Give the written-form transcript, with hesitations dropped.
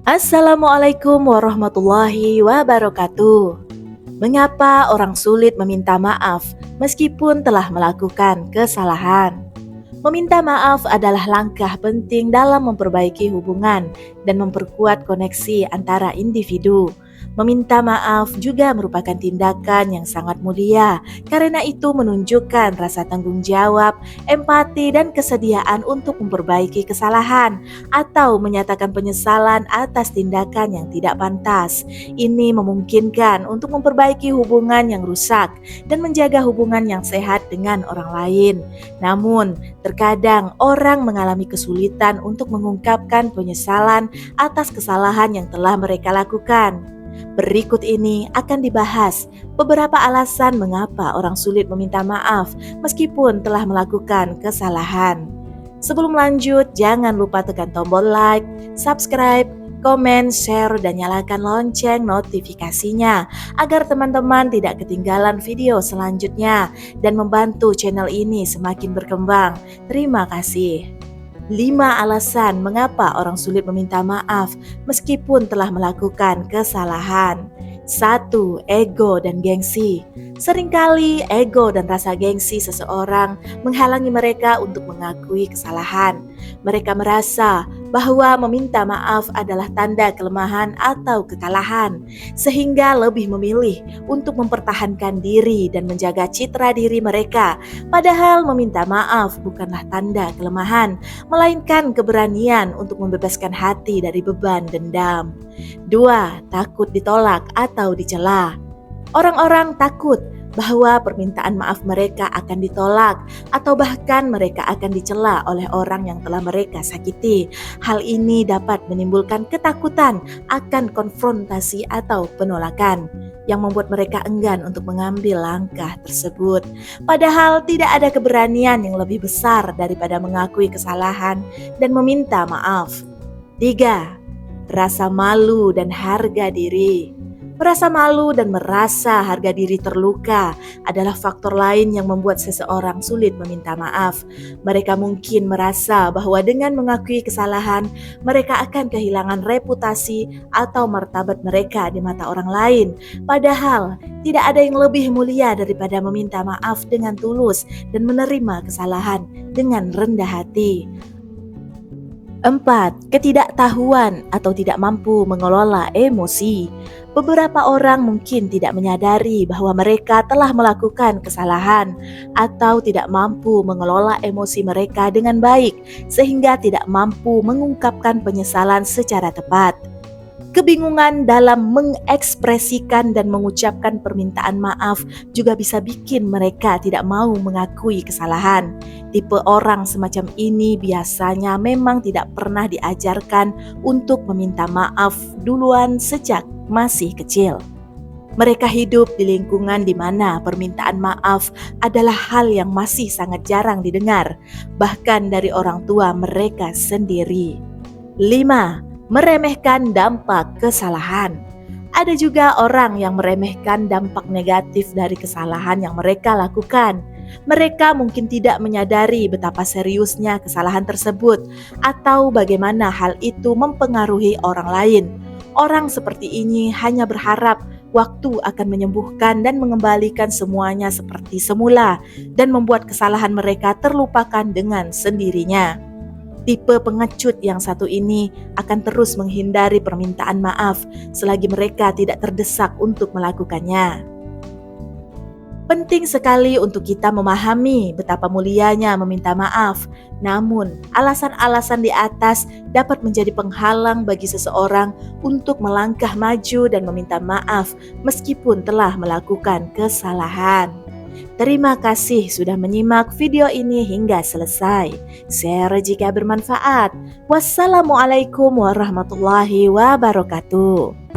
Assalamualaikum warahmatullahi wabarakatuh. Mengapa orang sulit meminta maaf meskipun telah melakukan kesalahan? Meminta maaf adalah langkah penting dalam memperbaiki hubungan dan memperkuat koneksi antara individu. Meminta maaf juga merupakan tindakan yang sangat mulia, karena itu menunjukkan rasa tanggung jawab, empati, dan kesediaan untuk memperbaiki kesalahan atau menyatakan penyesalan atas tindakan yang tidak pantas. Ini memungkinkan untuk memperbaiki hubungan yang rusak dan menjaga hubungan yang sehat dengan orang lain. Namun, terkadang orang mengalami kesulitan untuk mengungkapkan penyesalan atas kesalahan yang telah mereka lakukan. Berikut ini akan dibahas beberapa alasan mengapa orang sulit meminta maaf meskipun telah melakukan kesalahan. Sebelum lanjut, jangan lupa tekan tombol like, subscribe, komen, share, dan nyalakan lonceng notifikasinya agar teman-teman tidak ketinggalan video selanjutnya dan membantu channel ini semakin berkembang. Terima kasih. 5 alasan mengapa orang sulit meminta maaf meskipun telah melakukan kesalahan. 1. Ego dan gengsi. Seringkali ego dan rasa gengsi seseorang menghalangi mereka untuk mengakui kesalahan. Mereka merasa bahwa meminta maaf adalah tanda kelemahan atau kekalahan, sehingga lebih memilih untuk mempertahankan diri dan menjaga citra diri mereka. Padahal meminta maaf bukanlah tanda kelemahan, melainkan keberanian untuk membebaskan hati dari beban dendam. 2. Takut ditolak atau dicela. Orang-orang takut bahwa permintaan maaf mereka akan ditolak atau bahkan mereka akan dicela oleh orang yang telah mereka sakiti. Hal ini dapat menimbulkan ketakutan akan konfrontasi atau penolakan yang membuat mereka enggan untuk mengambil langkah tersebut. Padahal tidak ada keberanian yang lebih besar daripada mengakui kesalahan dan meminta maaf. 3. Rasa malu dan harga diri. Merasa malu dan merasa harga diri terluka adalah faktor lain yang membuat seseorang sulit meminta maaf. Mereka mungkin merasa bahwa dengan mengakui kesalahan, mereka akan kehilangan reputasi atau martabat mereka di mata orang lain. Padahal, tidak ada yang lebih mulia daripada meminta maaf dengan tulus dan menerima kesalahan dengan rendah hati. 4. Ketidaktahuan atau tidak mampu mengelola emosi. Beberapa orang mungkin tidak menyadari bahwa mereka telah melakukan kesalahan atau tidak mampu mengelola emosi mereka dengan baik, sehingga tidak mampu mengungkapkan penyesalan secara tepat. Kebingungan dalam mengekspresikan dan mengucapkan permintaan maaf juga bisa bikin mereka tidak mau mengakui kesalahan. Tipe orang semacam ini biasanya memang tidak pernah diajarkan untuk meminta maaf duluan sejak masih kecil. Mereka hidup di lingkungan di mana permintaan maaf adalah hal yang masih sangat jarang didengar, bahkan dari orang tua mereka sendiri. 5. Meremehkan dampak kesalahan. Ada juga orang yang meremehkan dampak negatif dari kesalahan yang mereka lakukan. Mereka mungkin tidak menyadari betapa seriusnya kesalahan tersebut atau bagaimana hal itu mempengaruhi orang lain. Orang seperti ini hanya berharap waktu akan menyembuhkan dan mengembalikan semuanya seperti semula dan membuat kesalahan mereka terlupakan dengan sendirinya. Tipe pengecut yang satu ini akan terus menghindari permintaan maaf selagi mereka tidak terdesak untuk melakukannya. Penting sekali untuk kita memahami betapa mulianya meminta maaf. Namun, alasan-alasan di atas dapat menjadi penghalang bagi seseorang untuk melangkah maju dan meminta maaf meskipun telah melakukan kesalahan. Terima kasih sudah menyimak video ini hingga selesai. Share jika bermanfaat. Wassalamualaikum warahmatullahi wabarakatuh.